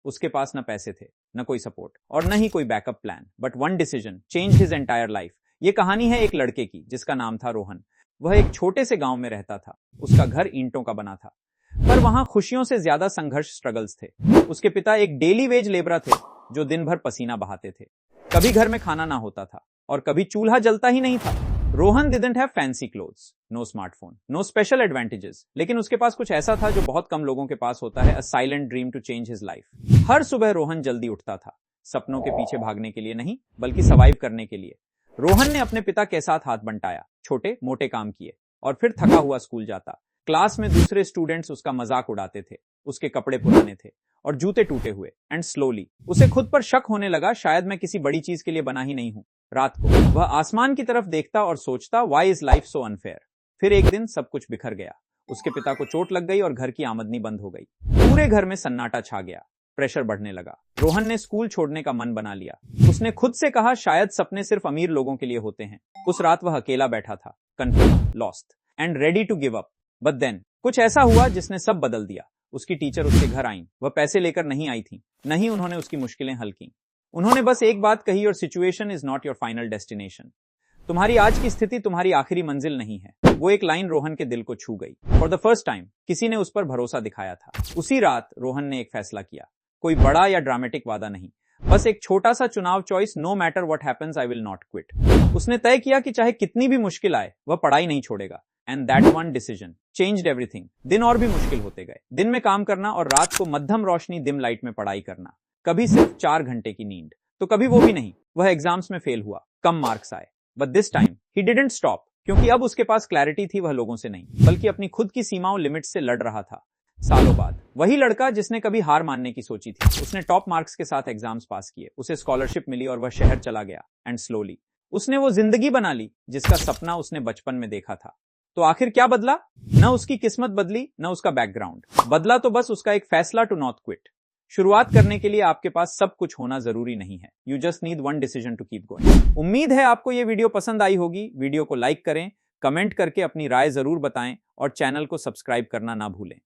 उसके पास न पैसे थे, न कोई सपोर्ट और न ही कोई backup plan, but one decision change his entire life. ये कहानी है एक लड़के की जिसका नाम था रोहन। वह एक छोटे से गांव में रहता था। उसका घर ईंटों का बना था, पर वहां खुशियों से ज्यादा संघर्ष, स्ट्रगल्स थे। उसके पिता एक डेली वेज लेबरर थे जो दिन भर पसीना बहाते थे। कभी घर में खाना ना होता था और कभी चूल्हा जलता ही नहीं था। Rohan didn't have fancy clothes, no smartphone, no special advantages, लेकिन उसके पास कुछ ऐसा था जो बहुत कम लोगों के पास होता है, a silent dream to change his life. हर सुबह रोहन जल्दी उठता था, सपनों के पीछे भागने के लिए नहीं, बल्कि सर्वाइव करने के लिए। रोहन ने अपने पिता के साथ हाथ बंटाया, छोटे मोटे काम किए और फिर थका हुआ स्कूल जाता। क्लास में दूसरे स्टूडेंट्स उसका मजाक उड़ाते थे, उसके कपड़े पुराने थे और जूते टूटे हुए। एंड स्लोली उसे खुद पर शक होने लगा, शायद मैं किसी बड़ी चीज के लिए बना ही नहीं हूं। रात को वह आसमान की तरफ देखता और सोचता, why is life so unfair. फिर एक दिन सब कुछ बिखर गया। उसके पिता को चोट लग गई और घर की आमदनी बंद हो गई। पूरे घर में सन्नाटा छा गया। प्रेशर बढ़ने लगा। रोहन ने स्कूल छोड़ने का मन बना लिया। उसने खुद से कहा, शायद सपने सिर्फ अमीर लोगों के लिए होते हैं। उस रात वह अकेला बैठा था, confuse, lost and ready to give up. But then कुछ ऐसा हुआ जिसने सब बदल दिया। उसकी टीचर उसके घर आई। वह पैसे लेकर नहीं आई थी, नहीं उन्होंने उसकी मुश्किलें हल की। उन्होंने बस एक बात कही, your situation is not your final destination. तुम्हारी आज की स्थिति तुम्हारी आखिरी मंजिल नहीं है। वो एक लाइन रोहन के दिल को छू गई। फॉर द फर्स्ट टाइम किसी ने उस पर भरोसा दिखाया था। उसी रात रोहन ने एक फैसला किया। कोई बड़ा या ड्रामेटिक वादा नहीं, बस एक छोटा सा चुनाव choice, no matter what happens I will not quit. उसने तय किया कि चाहे कितनी भी मुश्किल आए वह पढ़ाई नहीं छोड़ेगा। And that one decision changed everything. दिन और भी मुश्किल होते गए। दिन में काम करना और रात को मध्यम रोशनी डिम लाइट में पढ़ाई करना। कभी सिर्फ 4 घंटे की नींद, तो कभी वो भी नहीं। वह एग्जाम्स में फेल हुआ, कम मार्क्स आए, but this time he didn't stop, क्योंकि अब उसके पास क्लैरिटी थी। वह लोगों से नहीं, बल्कि अपनी खुद की सीमाओं, लिमिट्स से लड़ रहा था। सालों बाद वही लड़का जिसने कभी हार मानने की सोची थी, उसने टॉप मार्क्स के साथ एग्जाम्स पास किए, उसे स्कॉलरशिप मिली और वह शहर चला गया। एंड स्लोली उसने वो जिंदगी बना ली जिसका सपना उसने बचपन में देखा था। तो आखिर क्या बदला? न उसकी किस्मत बदली, न उसका बैकग्राउंड बदला, तो बस उसका एक फैसला, टू नॉट क्विट। शुरुआत करने के लिए आपके पास सब कुछ होना जरूरी नहीं है। You just need one decision to keep going. उम्मीद है आपको ये वीडियो पसंद आई होगी। वीडियो को लाइक करें, कमेंट करके अपनी राय जरूर बताएं और चैनल को सब्सक्राइब करना ना भूलें।